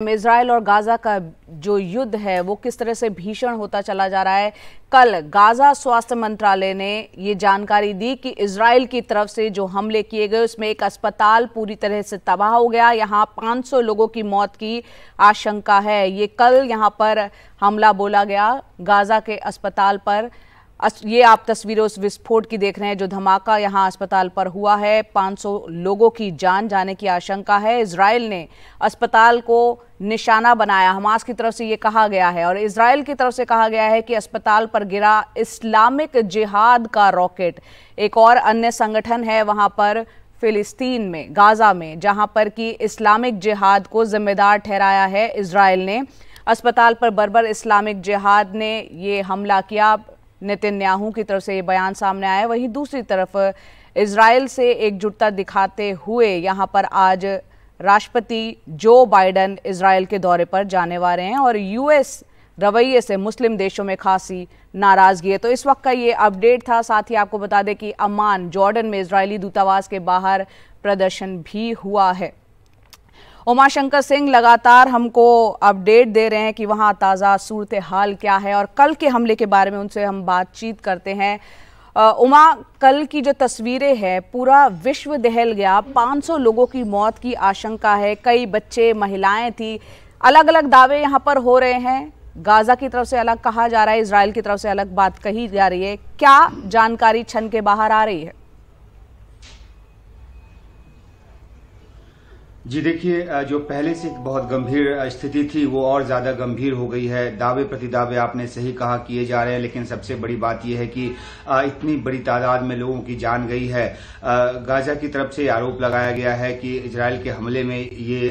Israel और Gaza का जो युद्ध है वो किस तरह से भीषण होता चला जा रहा है। कल गाजा स्वास्थ्य मंत्रालय ने ये जानकारी दी कि इजराइल की तरफ से जो हमले किए गए उसमें एक अस्पताल पूरी तरह से तबाह हो गया। यहाँ 500 लोगों की मौत की आशंका है। ये कल यहाँ पर हमला बोला गया गाजा के अस्पताल पर। ये आप तस्वीरें उस विस्फोट की देख रहे हैं जो धमाका यहाँ अस्पताल पर हुआ है। 500 लोगों की जान जाने की आशंका है। इजराइल ने अस्पताल को निशाना बनाया, हमास की तरफ से ये कहा गया है, और इजराइल की तरफ से कहा गया है कि अस्पताल पर गिरा इस्लामिक जिहाद का रॉकेट। एक और अन्य संगठन है वहां पर फिलिस्तीन में, गाजा में, जहां पर कि इस्लामिक जिहाद को जिम्मेदार ठहराया है इजराइल ने। अस्पताल पर बर्बर इस्लामिक जिहाद ने ये हमला किया। नेतन्याहू की तरफ से ये बयान सामने आया। वहीं दूसरी तरफ इजराइल से एकजुटता दिखाते हुए यहाँ पर आज राष्ट्रपति जो बाइडेन इजराइल के दौरे पर जाने वाले हैं और यूएस रवैये से मुस्लिम देशों में खासी नाराजगी है। तो इस वक्त का ये अपडेट था। साथ ही आपको बता दें कि अम्मान, जॉर्डन में इजरायली दूतावास के बाहर प्रदर्शन भी हुआ है। उमाशंकर सिंह लगातार हमको अपडेट दे रहे हैं कि वहां ताज़ा सूरत हाल क्या है, और कल के हमले के बारे में उनसे हम बातचीत करते हैं। उमा, कल की जो तस्वीरें हैं, पूरा विश्व दहल गया। 500 लोगों की मौत की आशंका है। कई बच्चे, महिलाएं थी। अलग अलग दावे यहाँ पर हो रहे हैं। गाजा की तरफ से अलग कहा जा रहा है, इजराइल की तरफ से अलग बात कही जा रही है। क्या जानकारी छन के बाहर आ रही है? जी देखिए, जो पहले से बहुत गंभीर स्थिति थी वो और ज्यादा गंभीर हो गई है। दावे प्रतिदावे आपने सही कहा किए जा रहे हैं, लेकिन सबसे बड़ी बात यह है कि इतनी बड़ी तादाद में लोगों की जान गई है। गाजा की तरफ से आरोप लगाया गया है कि इजराइल के हमले में ये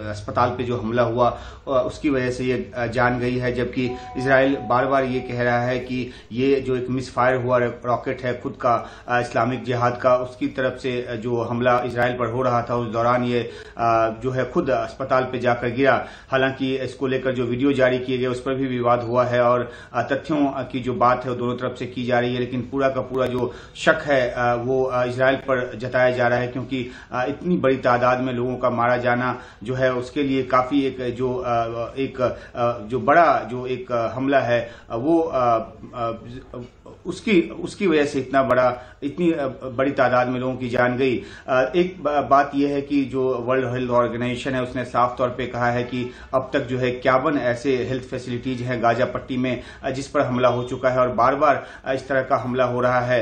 अस्पताल पे जो हमला हुआ उसकी वजह से ये जान गई है, जबकि इजराइल बार बार ये कह रहा है कि ये जो एक मिसफायर हुआ रॉकेट है खुद का इस्लामिक जिहाद का, उसकी तरफ से जो हमला इजराइल पर हो रहा था उस दौरान ये जो है खुद अस्पताल पे जाकर गिरा। हालांकि इसको लेकर जो वीडियो जारी किए गए उस पर भी विवाद हुआ है और तथ्यों की जो बात है वो दोनों तरफ से की जा रही है, लेकिन पूरा का पूरा जो शक है वो इजराइल पर जताया जा रहा है, क्योंकि इतनी बड़ी तादाद में लोगों का मारा जाना जो है उसके लिए काफी जो बड़ा जो एक हमला है वो उसकी वजह से इतनी बड़ी तादाद में लोगों की जान गई। एक बात यह है कि जो वर्ल्ड हेल्थ ऑर्गेनाइजेशन है उसने साफ तौर पे कहा है कि अब तक जो है 51 ऐसे हेल्थ फैसिलिटीज हैं गाजा पट्टी में जिस पर हमला हो चुका है और बार बार इस तरह का हमला हो रहा है।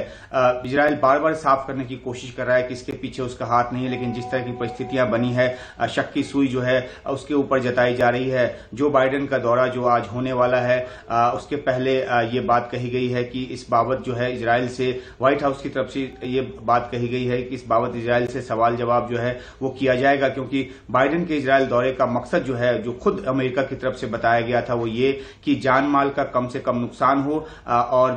इजराइल बार बार साफ करने की कोशिश कर रहा है कि इसके पीछे उसका हाथ नहीं है, लेकिन जिस तरह की परिस्थितियां बनी है शक की सुई जो है उसके ऊपर जताई जा रही है। जो बाइडेन का दौरा जो आज होने वाला है उसके पहले ये बात कही गई है कि इस बाबत जो है इजराइल से, व्हाइट हाउस की तरफ से ये बात कही गई है कि इस बाबत इजराइल से सवाल जवाब जो है वो किया जाएगा, क्योंकि बाइडेन के इजराइल दौरे का मकसद जो है जो खुद अमेरिका की तरफ से बताया गया था वो ये कि जान माल का कम से कम नुकसान हो और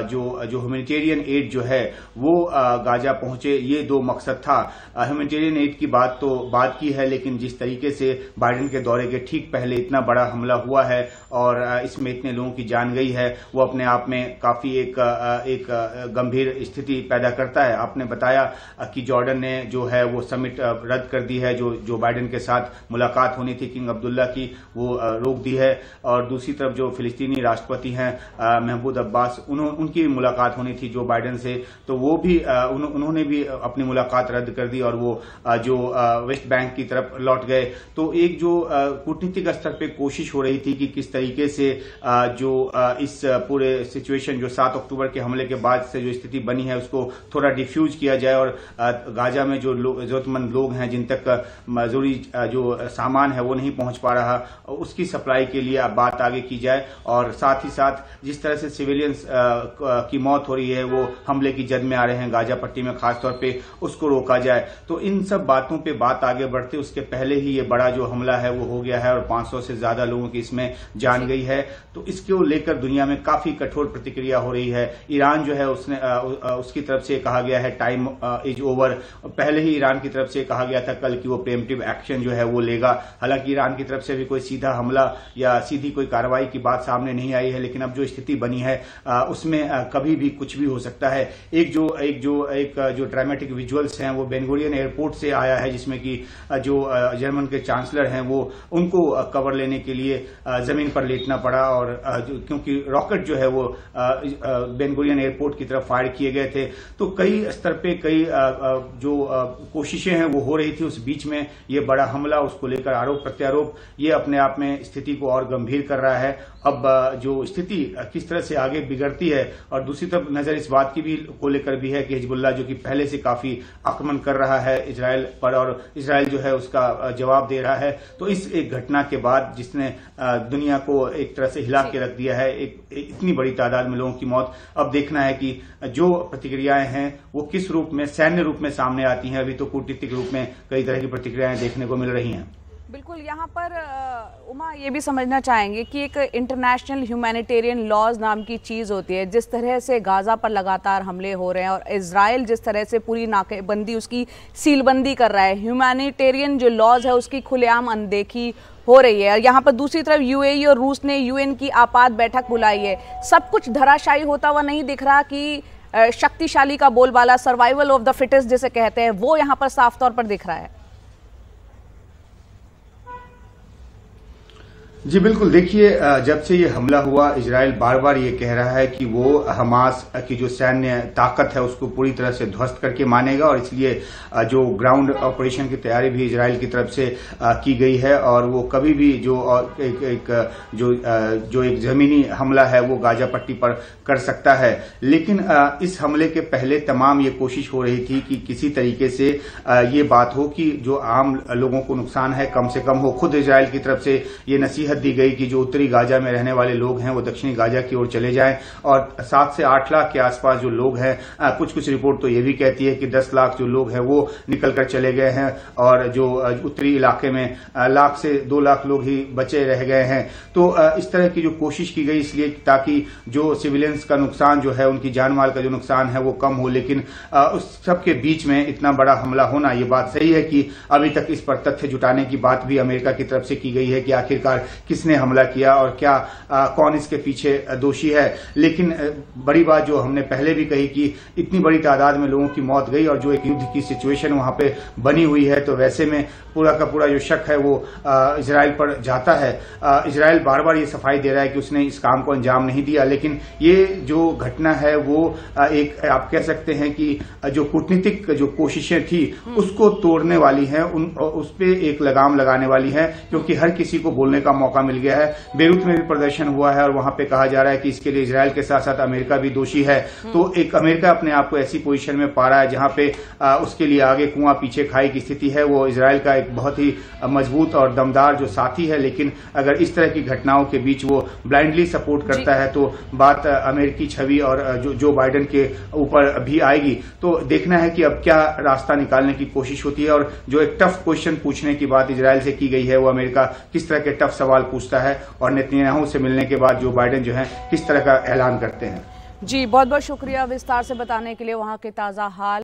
जो ह्यूमैनिटेरियन एड जो है वो गाजा पहुंचे, ये दो मकसद था। ह्यूमैनिटेरियन एड की बात तो बात की है, लेकिन जिस तरीके से बाइडेन के दौरे के ठीक पहले इतना बड़ा हमला हुआ है और इसमें इतने लोगों की जान गई है वो अपने आप में काफी एक गंभीर स्थिति पैदा करता है। आपने बताया कि जॉर्डन ने जो है वो समिट रद्द कर दी है, जो बाइडेन के साथ मुलाकात होनी थी किंग अब्दुल्ला की, वो रोक दी है। और दूसरी तरफ जो फिलिस्तीनी राष्ट्रपति हैं महमूद अब्बास, उनकी मुलाकात होनी थी जो बाइडेन से, तो वो भी उन्होंने भी अपनी मुलाकात रद्द कर दी और वो जो वेस्ट बैंक की तरफ लौट गए। तो एक जो कूटनीतिक स्तर पे कोशिश हो रही थी कि किस तरीके से जो इस पूरे सिचुएशन जो 7 अक्टूबर के हमले के बाद से जो स्थिति बनी है उसको थोड़ा डिफ्यूज किया जाए और गाजा में जो जरूरतमंद लोग हैं जिन तक जरूरी जो सामान है वो नहीं पहुंच पा रहा, उसकी सप्लाई के लिए बात आगे की जाए। और साथ ही साथ जिस तरह से सिविलियंस की मौत हो रही है वो हमले की जद में आ रहे हैं गाजा पट्टी में खासतौर पे, उसको रोका जाए। तो इन सब बातों पे बात आगे बढ़ते उसके पहले ही ये बड़ा जो हमला है वो हो गया है और 500 से ज्यादा लोगों की इसमें जान गई है। तो इसको लेकर दुनिया में काफी कठोर प्रतिक्रिया हो रही रही है। ईरान जो है उसने उसकी तरफ से कहा गया है टाइम इज ओवर। पहले ही ईरान की तरफ से कहा गया था कल कि वो प्रीएम्प्टिव एक्शन जो है वो लेगा। हालांकि ईरान की तरफ से भी कोई सीधा हमला या सीधी कोई कार्रवाई की बात सामने नहीं आई है, लेकिन अब जो स्थिति बनी है उसमें कभी भी कुछ भी हो सकता है। एक जो ड्रामेटिक विजुअल्स हैं वो बेन गुरियन एयरपोर्ट से आया है, जिसमें कि जो जर्मन के चांसलर हैं वो उनको कवर लेने के लिए जमीन पर लेटना पड़ा, और क्योंकि रॉकेट जो है वो बेन गुरियन एयरपोर्ट की तरफ फायर किए गए थे। तो कई स्तर पे कई जो कोशिशें हैं वो हो रही थी। उस बीच में ये बड़ा हमला, उसको लेकर आरोप प्रत्यारोप, ये अपने आप में स्थिति को और गंभीर कर रहा है। अब जो स्थिति किस तरह से आगे बिगड़ती है, और दूसरी तरफ नजर इस बात की भी को लेकर भी है कि हिजबुल्लाह जो कि पहले से काफी आक्रमण कर रहा है इजराइल पर, और इजराइल जो है उसका जवाब दे रहा है। तो इस एक घटना के बाद जिसने दुनिया को एक तरह से हिला के रख दिया है, इतनी बड़ी तादाद में लोगों की मौत, अब देखना है कि जो प्रतिक्रियाएं हैं वो किस रूप में, सैन्य रूप में सामने आती हैं। अभी तो कूटनीतिक रूप में कई तरह की प्रतिक्रियाएं देखने को मिल रही हैं। बिल्कुल, यहाँ पर उमा ये भी समझना चाहेंगे कि एक इंटरनेशनल ह्यूमैनिटेरियन लॉज नाम की चीज़ होती है। जिस तरह से गाज़ा पर लगातार हमले हो रहे हैं और इजराइल जिस तरह से पूरी नाकेबंदी, उसकी सीलबंदी कर रहा है, ह्यूमैनिटेरियन जो लॉज है उसकी खुलेआम अनदेखी हो रही है। और यहाँ पर दूसरी तरफ यूएई और रूस ने यूएन की आपात बैठक बुलाई है। सब कुछ धराशायी होता हुआ नहीं दिख रहा कि शक्तिशाली का बोलबाला, सर्वाइवल ऑफ द फिटेस्ट जिसे कहते हैं, वो यहाँ पर साफ तौर पर दिख रहा है। जी बिल्कुल, देखिए जब से ये हमला हुआ इजराइल बार बार ये कह रहा है कि वो हमास की जो सैन्य ताकत है उसको पूरी तरह से ध्वस्त करके मानेगा, और इसलिए जो ग्राउंड ऑपरेशन की तैयारी भी इजराइल की तरफ से की गई है, और वो कभी भी जो एक जमीनी हमला है वो गाजा पट्टी पर कर सकता है। लेकिन इस हमले के पहले तमाम ये कोशिश हो रही थी कि किसी तरीके से ये बात हो कि जो आम लोगों को नुकसान है कम से कम हो। खुद इजराइल की तरफ से ये नसीहत दी गई कि जो उत्तरी गाजा में रहने वाले लोग हैं वो दक्षिणी गाजा की ओर चले जाएं, और 7 से 8 लाख के आसपास जो लोग हैं, कुछ रिपोर्ट तो ये भी कहती है कि 10 लाख जो लोग हैं वो निकलकर चले गए हैं, और जो उत्तरी इलाके में 1 लाख से 2 लाख लोग ही बचे रह गए हैं। तो इस तरह की जो कोशिश की गई इसलिए ताकि जो सिविलियंस का नुकसान जो है, उनकी जान माल का जो नुकसान है वो कम हो। लेकिन उस सबके बीच में इतना बड़ा हमला होना, ये बात सही है कि अभी तक इस पर तथ्य जुटाने की बात भी अमेरिका की तरफ से की गई है कि आखिरकार किसने हमला किया और क्या कौन इसके पीछे दोषी है। लेकिन बड़ी बात जो हमने पहले भी कही कि इतनी बड़ी तादाद में लोगों की मौत गई, और जो एक युद्ध की सिचुएशन वहां पे बनी हुई है, तो वैसे में पूरा का पूरा जो शक है वो इजराइल पर जाता है। इजराइल बार बार ये सफाई दे रहा है कि उसने इस काम को अंजाम नहीं दिया, लेकिन ये जो घटना है वो एक आप कह सकते हैं कि जो कूटनीतिक जो कोशिशें थी उसको तोड़ने वाली है, उस पे एक लगाम लगाने वाली है, क्योंकि हर किसी को बोलने का मौका मिल गया है। बेरूत में भी प्रदर्शन हुआ है और वहां पे कहा जा रहा है कि इसके लिए इजराइल के साथ साथ अमेरिका भी दोषी है। तो एक अमेरिका अपने आप को ऐसी पोजीशन में पा रहा है जहां पे उसके लिए आगे कुआं पीछे खाई की स्थिति है। वो इजराइल का एक बहुत ही मजबूत और दमदार जो साथी है, लेकिन अगर इस तरह की घटनाओं के बीच वो ब्लाइंडली सपोर्ट करता है तो बात अमेरिकी छवि और जो बाइडेन के ऊपर भी आएगी। तो देखना है कि अब क्या रास्ता निकालने की कोशिश होती है, और जो एक टफ क्वेश्चन पूछने की बात इजराइल से की गई है वो अमेरिका किस तरह के टफ सवाल पूछता है, और नेतन्याहू से मिलने के बाद जो बाइडेन जो है किस तरह का ऐलान करते हैं। जी बहुत बहुत शुक्रिया विस्तार से बताने के लिए वहां के ताजा हाल।